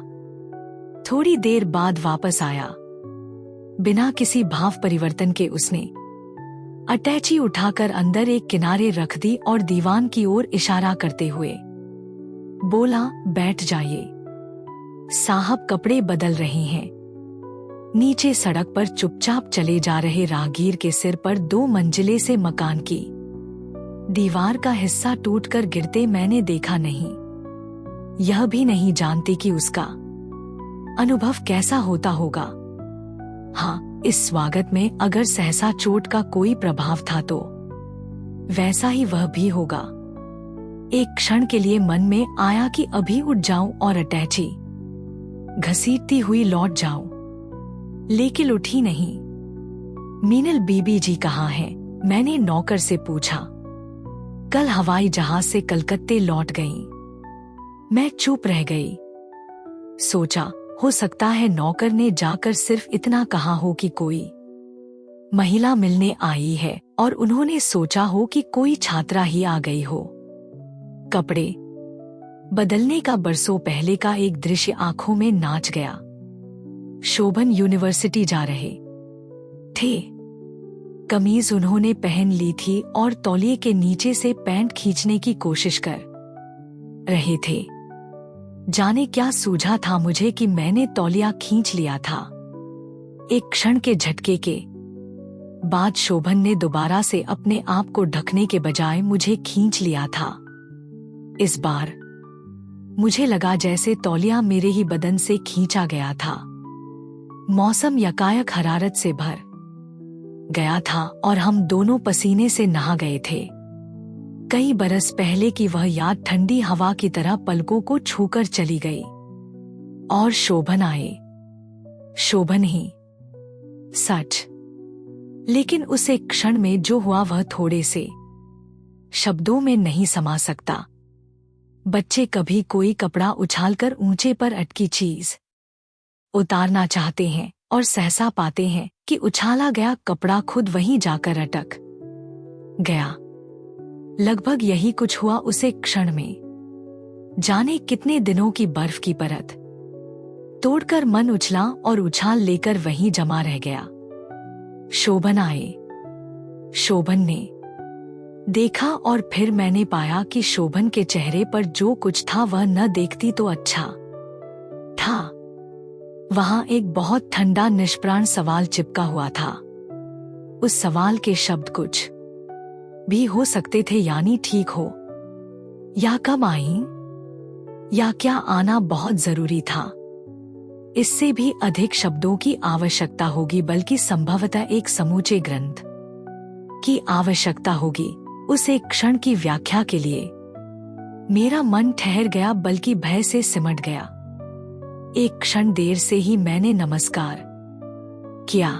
थोड़ी देर बाद वापस आया। बिना किसी भाव परिवर्तन के उसने अटैची उठाकर अंदर एक किनारे रख दी और दीवान की ओर इशारा करते हुए बोला, बैठ जाइए साहब, कपड़े बदल रहे हैं। नीचे सड़क पर चुपचाप चले जा रहे राहगीर के सिर पर 2 मंजिले से मकान की दीवार का हिस्सा टूटकर गिरते मैंने देखा नहीं। यह भी नहीं जानती कि उसका अनुभव कैसा होता होगा। हाँ, इस स्वागत में अगर सहसा चोट का कोई प्रभाव था तो वैसा ही वह भी होगा। एक क्षण के लिए मन में आया कि अभी उठ जाऊं और अटैची घसीटती हुई लौट जाऊं, लेकिन उठी नहीं। मीनल बीबी जी कहाँ हैं? मैंने नौकर से पूछा। कल हवाई जहाज से कलकत्ते लौट गईं। मैं चुप रह गई। सोचा हो सकता है नौकर ने जाकर सिर्फ इतना कहा हो कि कोई महिला मिलने आई है और उन्होंने सोचा हो कि कोई छात्रा ही आ गई हो। कपड़े बदलने का बरसों पहले का एक दृश्य आंखों में नाच गया। शोभन यूनिवर्सिटी जा रहे थे। कमीज उन्होंने पहन ली थी और तौलिए के नीचे से पैंट खींचने की कोशिश कर रहे थे। जाने क्या सूझा था मुझे कि मैंने तौलिया खींच लिया था। एक क्षण के झटके के बाद शोभन ने दोबारा से अपने आप को ढकने के बजाय मुझे खींच लिया था। इस बार मुझे लगा जैसे तौलिया मेरे ही बदन से खींचा गया था। मौसम यकायक हरारत से भर गया था और हम दोनों पसीने से नहा गए थे। कई बरस पहले की वह याद ठंडी हवा की तरह पलकों को छूकर चली गई। और शोभन आए। शोभन ही सच, लेकिन उस एक क्षण में जो हुआ वह थोड़े से शब्दों में नहीं समा सकता। बच्चे कभी कोई कपड़ा उछालकर ऊंचे पर अटकी चीज उतारना चाहते हैं और सहसा पाते हैं कि उछाला गया कपड़ा खुद वहीं जाकर अटक गया। लगभग यही कुछ हुआ उसे क्षण में। जाने कितने दिनों की बर्फ की परत तोड़कर मन उछला और उछाल लेकर वहीं जमा रह गया। शोभन आए। शोभन ने देखा और फिर मैंने पाया कि शोभन के चेहरे पर जो कुछ था वह न देखती तो अच्छा था। वहां एक बहुत ठंडा निष्प्राण सवाल चिपका हुआ था। उस सवाल के शब्द कुछ भी हो सकते थे, यानी ठीक हो या कब आई या क्या आना बहुत जरूरी था। इससे भी अधिक शब्दों की आवश्यकता होगी, बल्कि संभवतः एक समूचे ग्रंथ की आवश्यकता होगी उस एक क्षण की व्याख्या के लिए। मेरा मन ठहर गया, बल्कि भय से सिमट गया। एक क्षण देर से ही मैंने नमस्कार किया।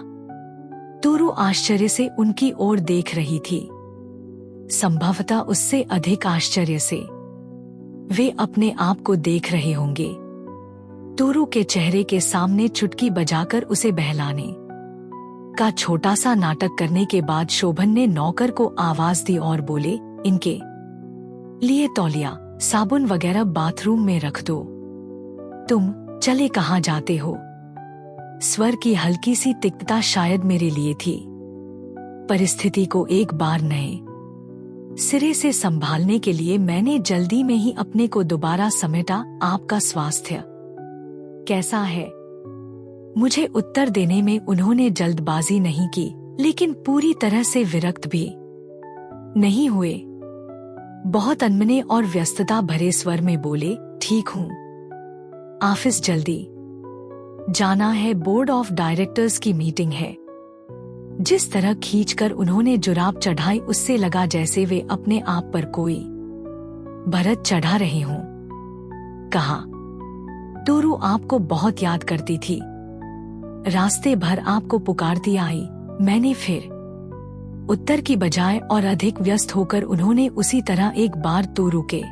तूरू आश्चर्य से उनकी ओर देख रही थी, संभवतः उससे अधिक आश्चर्य से वे अपने आप को देख रहे होंगे। तूरू के चेहरे के सामने चुटकी बजाकर उसे बहलाने का छोटा सा नाटक करने के बाद शोभन ने नौकर को आवाज दी और बोले, इनके लिए तौलिया साबुन वगैरह बाथरूम में रख दो। तुम चले कहाँ जाते हो? स्वर की हल्की सी तिक्तता शायद मेरे लिए थी। परिस्थिति को एक बार नए सिरे से संभालने के लिए मैंने जल्दी में ही अपने को दोबारा समेटा। आपका स्वास्थ्य कैसा है? मुझे उत्तर देने में उन्होंने जल्दबाजी नहीं की, लेकिन पूरी तरह से विरक्त भी नहीं हुए। बहुत अनमने और व्यस्तता भरे स्वर में बोले, ठीक हूँ, ऑफिस जल्दी जाना है, बोर्ड ऑफ डायरेक्टर्स की मीटिंग है। जिस तरह खींचकर उन्होंने जुराब चढ़ाई उससे लगा जैसे वे अपने आप पर कोई भरत चढ़ा रहे हों। कहा, तूरू आपको बहुत याद करती थी, रास्ते भर आपको पुकारती आई। मैंने फिर उत्तर की बजाय और अधिक व्यस्त होकर उन्होंने उसी तरह एक बार तूरू के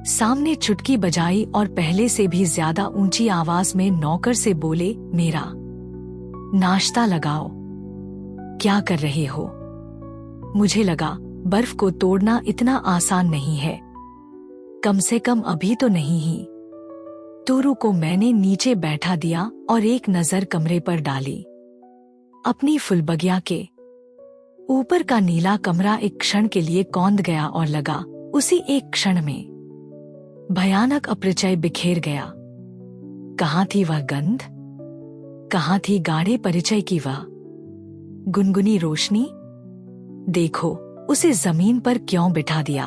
सामने चुटकी बजाई और पहले से भी ज्यादा ऊंची आवाज में नौकर से बोले, मेरा नाश्ता लगाओ। क्या कर रहे हो? मुझे लगा बर्फ को तोड़ना इतना आसान नहीं है, कम से कम अभी तो नहीं ही। तोरू को मैंने नीचे बैठा दिया और एक नजर कमरे पर डाली। अपनी फुलबगिया के ऊपर का नीला कमरा एक क्षण के लिए कौंध गया और लगा उसी एक क्षण में भयानक अपरिचय बिखेर गया। कहाँ थी वह गंध? कहाँ थी गाढ़े परिचय की वह गुनगुनी रोशनी? देखो, उसे जमीन पर क्यों बिठा दिया?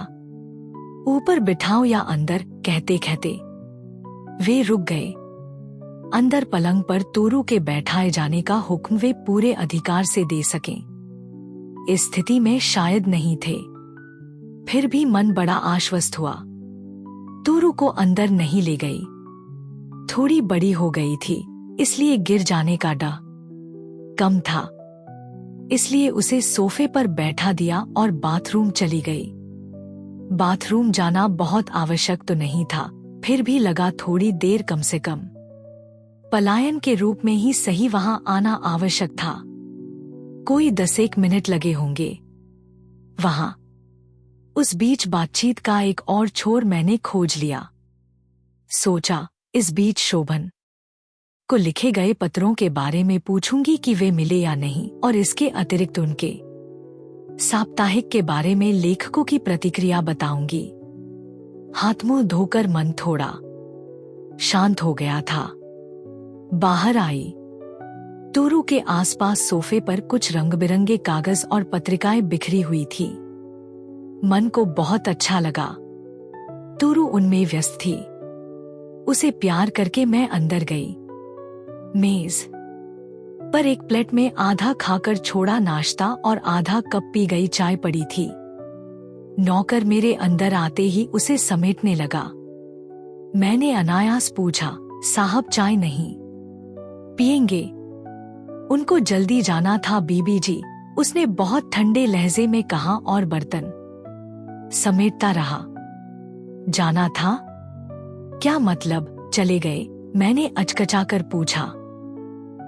ऊपर बिठाओ या अंदर, कहते कहते वे रुक गए। अंदर पलंग पर तोरू के बैठाए जाने का हुक्म वे पूरे अधिकार से दे सकें। इस स्थिति में शायद नहीं थे। फिर भी मन बड़ा आश्वस्त हुआ। तोरू को अंदर नहीं ले गई। थोड़ी बड़ी हो गई थी, इसलिए गिर जाने का डर कम था। इसलिए उसे सोफे पर बैठा दिया और बाथरूम चली गई। बाथरूम जाना बहुत आवश्यक तो नहीं था, फिर भी लगा थोड़ी देर कम से कम पलायन के रूप में ही सही वहां आना आवश्यक था। कोई 10 मिनट लगे होंगे वहां। उस बीच बातचीत का एक और छोर मैंने खोज लिया। सोचा, इस बीच शोभन को लिखे गए पत्रों के बारे में पूछूंगी कि वे मिले या नहीं, और इसके अतिरिक्त उनके साप्ताहिक के बारे में लेखकों की प्रतिक्रिया बताऊंगी। हाथ मुंह धोकर मन थोड़ा शांत हो गया था। बाहर आई। तोरू के आसपास सोफे पर कुछ रंग बिरंगे कागज और पत्रिकाएं बिखरी हुई थी। मन को बहुत अच्छा लगा। तोरू उनमें व्यस्त थी। उसे प्यार करके मैं अंदर गई। मेज पर एक प्लेट में आधा खाकर छोड़ा नाश्ता और आधा कप पी गई चाय पड़ी थी। नौकर मेरे अंदर आते ही उसे समेटने लगा। मैंने अनायास पूछा, साहब चाय नहीं पिएंगे? उनको जल्दी जाना था बीबी जी, उसने बहुत ठंडे लहजे में कहा और बर्तन समेटता रहा। जाना था? क्या मतलब, चले गए? मैंने अचकचाकर पूछा।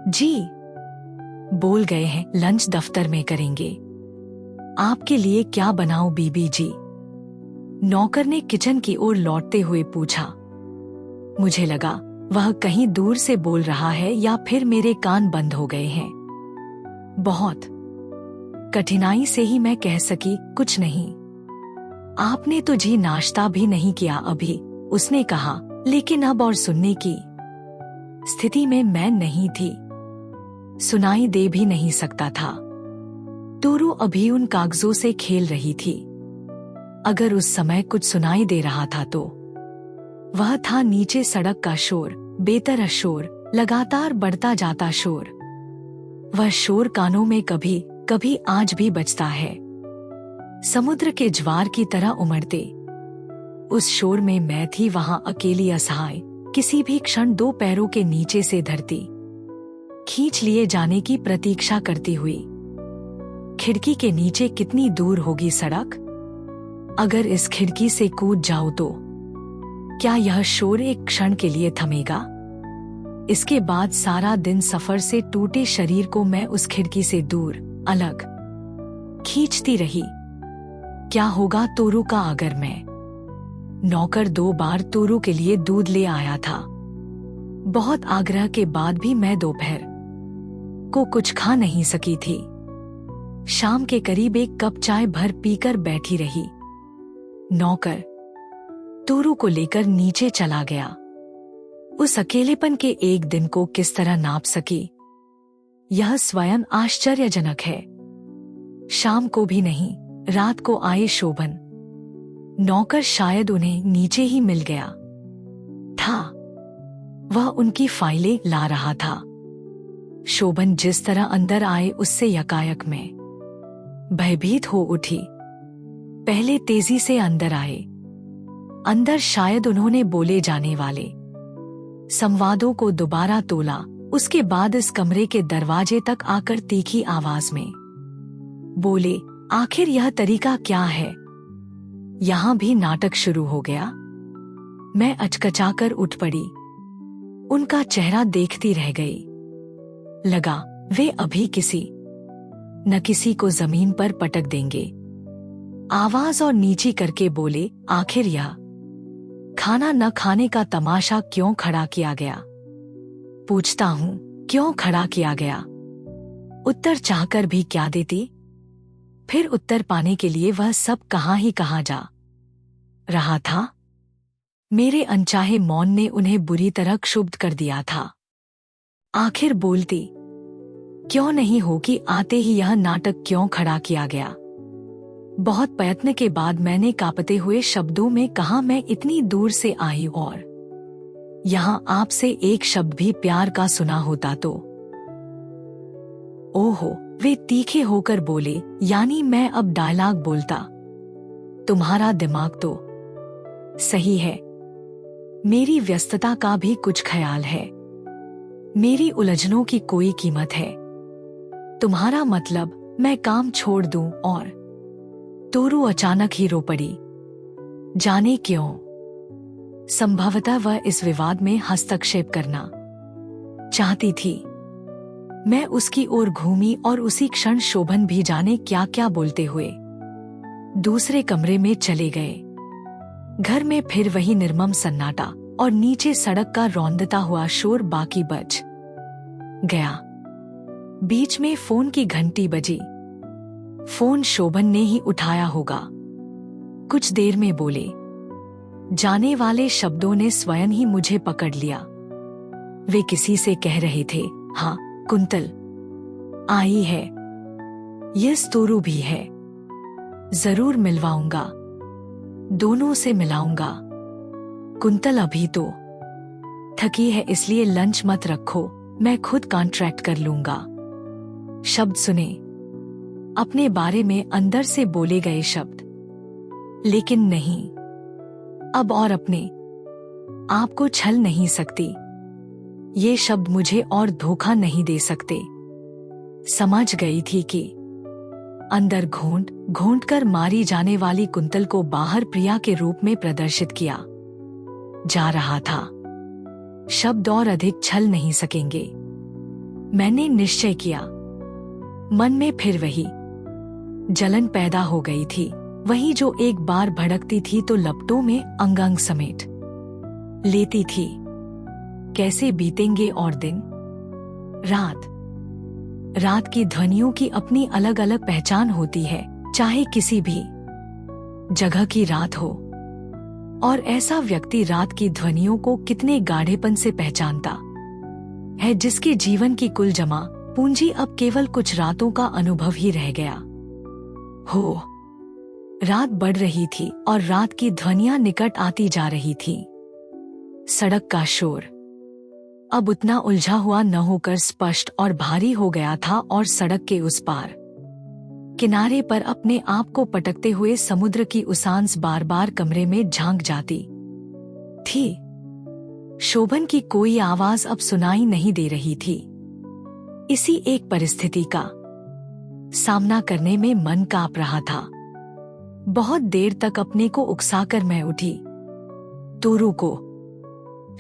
जी, बोल गए हैं लंच दफ्तर में करेंगे। आपके लिए क्या बनाऊं बीबी जी? नौकर ने किचन की ओर लौटते हुए पूछा। मुझे लगा वह कहीं दूर से बोल रहा है या फिर मेरे कान बंद हो गए हैं। बहुत कठिनाई से ही मैं कह सकी, कुछ नहीं। आपने तो जी नाश्ता भी नहीं किया अभी, उसने कहा, लेकिन अब और सुनने की स्थिति में मैं नहीं थी। सुनाई दे भी नहीं सकता था। तोरू अभी उन कागजों से खेल रही थी। अगर उस समय कुछ सुनाई दे रहा था तो वह था नीचे सड़क का शोर, बेतरह शोर, लगातार बढ़ता जाता शोर। वह शोर कानों में कभी कभी आज भी बजता है, समुद्र के ज्वार की तरह उमड़ते। उस शोर में मैं थी वहां अकेली, असहाय, किसी भी क्षण 2 पैरों के नीचे से धरती खींच लिए जाने की प्रतीक्षा करती हुई। खिड़की के नीचे कितनी दूर होगी सड़क? अगर इस खिड़की से कूद जाऊं तो क्या यह शोर एक क्षण के लिए थमेगा? इसके बाद सारा दिन सफर से टूटे शरीर को मैं उस खिड़की से दूर, अलग खींचती रही। क्या होगा तोरू का अगर मैं? नौकर 2 बार तोरू के लिए दूध ले आया था। बहुत आग्रह के बाद भी मैं दोपहर को कुछ खा नहीं सकी थी। शाम के करीब 1 कप चाय भर पीकर बैठी रही। नौकर तोरू को लेकर नीचे चला गया। उस अकेलेपन के एक दिन को किस तरह नाप सकी, यह स्वयं आश्चर्यजनक है। शाम को भी नहीं, रात को आए शोभन। नौकर शायद उन्हें नीचे ही मिल गया था। वह उनकी फाइलें ला रहा था। शोभन जिस तरह अंदर आए उससे यकायक में भयभीत हो उठी। पहले तेजी से अंदर आए। अंदर शायद उन्होंने बोले जाने वाले संवादों को दोबारा तोला। उसके बाद इस कमरे के दरवाजे तक आकर तीखी आवाज में बोले, आखिर यह तरीका क्या है? यहां भी नाटक शुरू हो गया। मैं अचकचाकर उठ पड़ी। उनका चेहरा देखती रह गई। लगा वे अभी किसी न किसी को जमीन पर पटक देंगे। आवाज और नीची करके बोले, आखिर यह खाना न खाने का तमाशा क्यों खड़ा किया गया? पूछता हूं, क्यों खड़ा किया गया? उत्तर चाहकर भी क्या देती? फिर उत्तर पाने के लिए वह सब कहाँ ही कहाँ जा रहा था। मेरे अनचाहे मौन ने उन्हें बुरी तरह क्षुब्ध कर दिया था। आखिर बोलती क्यों नहीं हो कि आते ही यह नाटक क्यों खड़ा किया गया? बहुत प्रयत्न के बाद मैंने कांपते हुए शब्दों में कहा, मैं इतनी दूर से आई और यहाँ आपसे एक शब्द भी प्यार का सुना होता तो। ओहो, वे तीखे होकर बोले, यानी मैं अब डायलॉग बोलता? तुम्हारा दिमाग तो सही है, मेरी व्यस्तता का भी कुछ ख्याल है, मेरी उलझनों की कोई कीमत है। तुम्हारा मतलब मैं काम छोड़ दूं? और तोरू अचानक ही रो पड़ी। जाने क्यों? संभवतः वह इस विवाद में हस्तक्षेप करना चाहती थी। मैं उसकी ओर घूमी और उसी क्षण शोभन भी जाने क्या क्या बोलते हुए दूसरे कमरे में चले गए। घर में फिर वही निर्मम सन्नाटा और नीचे सड़क का रौंदता हुआ शोर बाकी बच गया। बीच में फोन की घंटी बजी। फोन शोभन ने ही उठाया होगा। कुछ देर में बोले जाने वाले शब्दों ने स्वयं ही मुझे पकड़ लिया। वे किसी से कह रहे थे, हाँ कुंतल आई है, यस तोरू भी है, जरूर मिलवाऊंगा, दोनों से मिलाऊंगा। कुंतल अभी तो थकी है इसलिए लंच मत रखो, मैं खुद कॉन्ट्रैक्ट कर लूंगा। शब्द सुने, अपने बारे में अंदर से बोले गए शब्द, लेकिन नहीं, अब और अपने आप को छल नहीं सकती। ये शब्द मुझे और धोखा नहीं दे सकते। समझ गई थी कि अंदर घोंट घोंट कर मारी जाने वाली कुंतल को बाहर प्रिया के रूप में प्रदर्शित किया जा रहा था। शब्द और अधिक छल नहीं सकेंगे। मैंने निश्चय किया। मन में फिर वही जलन पैदा हो गई थी, वही जो एक बार भड़कती थी तो लपटों में अंग अंग समेट लेती थी। कैसे बीतेंगे और दिन रात? रात की ध्वनियों की अपनी अलग अलग पहचान होती है, चाहे किसी भी जगह की रात हो। और ऐसा व्यक्ति रात की ध्वनियों को कितने गाढ़ेपन से पहचानता है, जिसके जीवन की कुल जमा पूंजी अब केवल कुछ रातों का अनुभव ही रह गया हो। रात बढ़ रही थी और रात की ध्वनियां निकट आती जा रही थी। सड़क का शोर अब उतना उलझा हुआ न होकर स्पष्ट और भारी हो गया था और सड़क के उस पार किनारे पर अपने आप को पटकते हुए समुद्र की उसांस बार बार कमरे में झांक जाती थी। शोभन की कोई आवाज अब सुनाई नहीं दे रही थी। इसी एक परिस्थिति का सामना करने में मन कांप रहा था। बहुत देर तक अपने को उकसाकर मैं उठी। तोरू को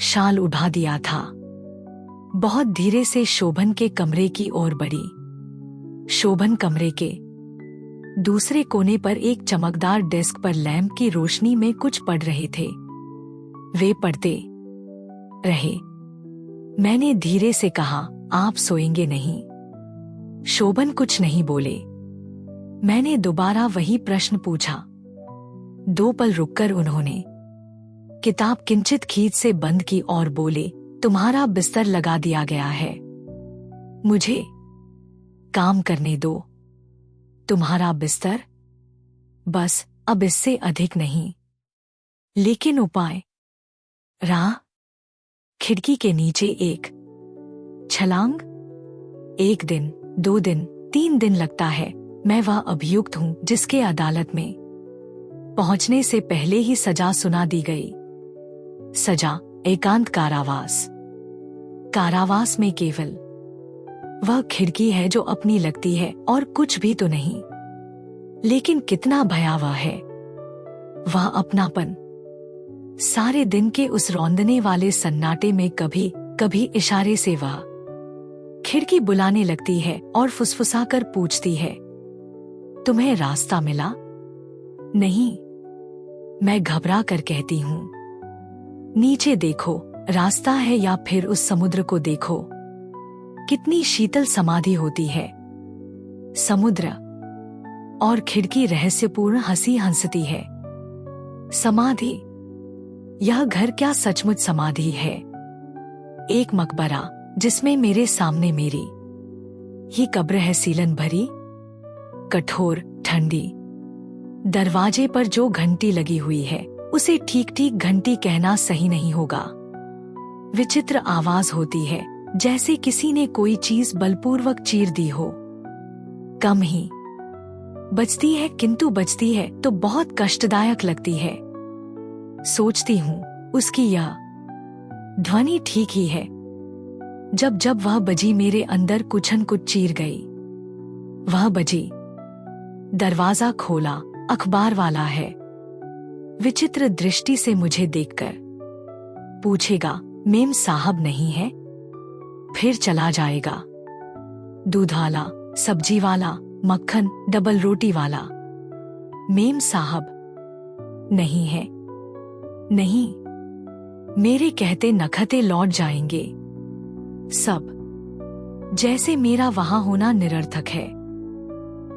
शाल उड़ा दिया था। बहुत धीरे से शोभन के कमरे की ओर बढ़ी। शोभन कमरे के दूसरे कोने पर एक चमकदार डेस्क पर लैंप की रोशनी में कुछ पढ़ रहे थे। वे पढ़ते रहे। मैंने धीरे से कहा, आप सोएंगे नहीं? शोभन कुछ नहीं बोले। मैंने दोबारा वही प्रश्न पूछा। 2 पल रुककर उन्होंने किताब किंचित खींच से बंद की और बोले, तुम्हारा बिस्तर लगा दिया गया है, मुझे काम करने दो। तुम्हारा बिस्तर? बस अब इससे अधिक नहीं। लेकिन उपाय? राह? खिड़की के नीचे एक छलांग? 1 दिन, 2 दिन, 3 दिन लगता है। मैं वह अभियुक्त हूं जिसके अदालत में पहुंचने से पहले ही सजा सुना दी गई। सजा एकांत कारावास। कारावास में केवल वह खिड़की है जो अपनी लगती है और कुछ भी तो नहीं। लेकिन कितना भयावह है वह अपनापन। सारे दिन के उस रौंदने वाले सन्नाटे में कभी कभी इशारे से वह खिड़की बुलाने लगती है और फुसफुसाकर पूछती है, तुम्हें रास्ता मिला? नहीं, मैं घबरा कर कहती हूँ। नीचे देखो, रास्ता है या फिर उस समुद्र को देखो। कितनी शीतल समाधि होती है। समुद्र और खिड़की रहस्यपूर्ण हंसी हंसती है। समाधि, यह घर क्या सचमुच समाधि है? एक मकबरा जिसमें मेरे सामने मेरी ही कब्र है, सीलन भरी, कठोर, ठंडी। दरवाजे पर जो घंटी लगी हुई है उसे ठीक ठीक घंटी कहना सही नहीं होगा। विचित्र आवाज होती है, जैसे किसी ने कोई चीज बलपूर्वक चीर दी हो। कम ही बजती है, किंतु बजती है तो बहुत कष्टदायक लगती है। सोचती हूँ उसकी यह ध्वनि ठीक ही है। जब जब वह बजी मेरे अंदर कुछन कुछ चीर गई। वह बजी, दरवाजा खोला, अखबार वाला है। विचित्र दृष्टि से मुझे देखकर पूछेगा, मेम साहब नहीं है? फिर चला जाएगा। दूध वाला, सब्जी वाला, मक्खन, डबल रोटी वाला। मेम साहब नहीं है। नहीं, मेरे कहते नखते लौट जाएंगे सब, जैसे मेरा वहां होना निरर्थक है।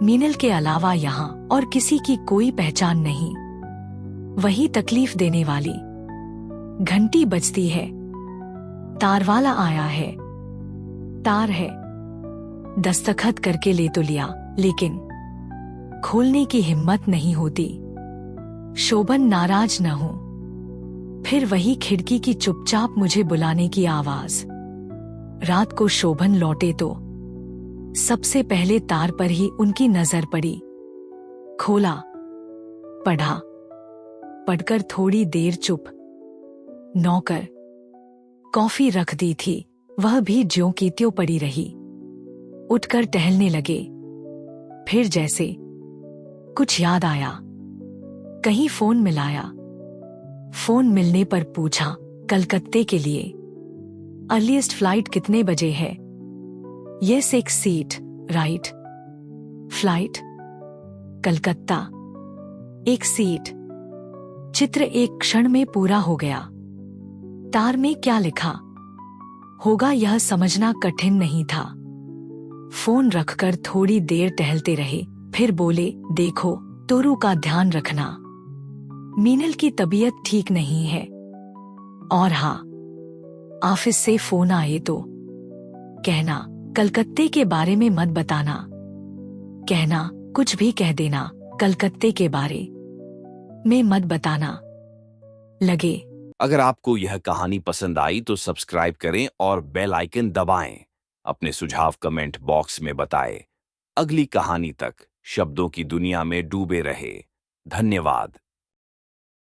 मीनल के अलावा यहां और किसी की कोई पहचान नहीं। वही तकलीफ देने वाली। घंटी बजती है। तार वाला आया है। तार है। दस्तखत करके ले तो लिया, लेकिन खोलने की हिम्मत नहीं होती। शोभन नाराज न हो। फिर वही खिड़की की चुपचाप मुझे बुलाने की आवाज। रात को शोभन लौटे तो सबसे पहले तार पर ही उनकी नजर पड़ी। खोला, पढ़ा, पढ़कर थोड़ी देर चुप। नौकर कॉफी रख दी थी, वह भी ज्यों की त्यों पड़ी रही। उठकर टहलने लगे। फिर जैसे कुछ याद आया, कहीं फोन मिलाया। फोन मिलने पर पूछा, कलकत्ते के लिए अर्लीस्ट फ्लाइट कितने बजे है? यस, एक सीट, राइट। फ्लाइट कलकत्ता, एक सीट। चित्र एक क्षण में पूरा हो गया। तार में क्या लिखा होगा यह समझना कठिन नहीं था। फोन रखकर थोड़ी देर टहलते रहे, फिर बोले, देखो तोरू का ध्यान रखना, मीनल की तबीयत ठीक नहीं है। और हाँ, ऑफिस से फोन आए तो कहना कलकत्ते के बारे में मत बताना। कहना कुछ भी कह देना, कलकत्ते के बारे में मत बताना। लगे। अगर आपको यह कहानी पसंद आई तो सब्सक्राइब करें और बेल आइकन दबाएं। अपने सुझाव कमेंट बॉक्स में बताएं। अगली कहानी तक शब्दों की दुनिया में डूबे रहे। धन्यवाद।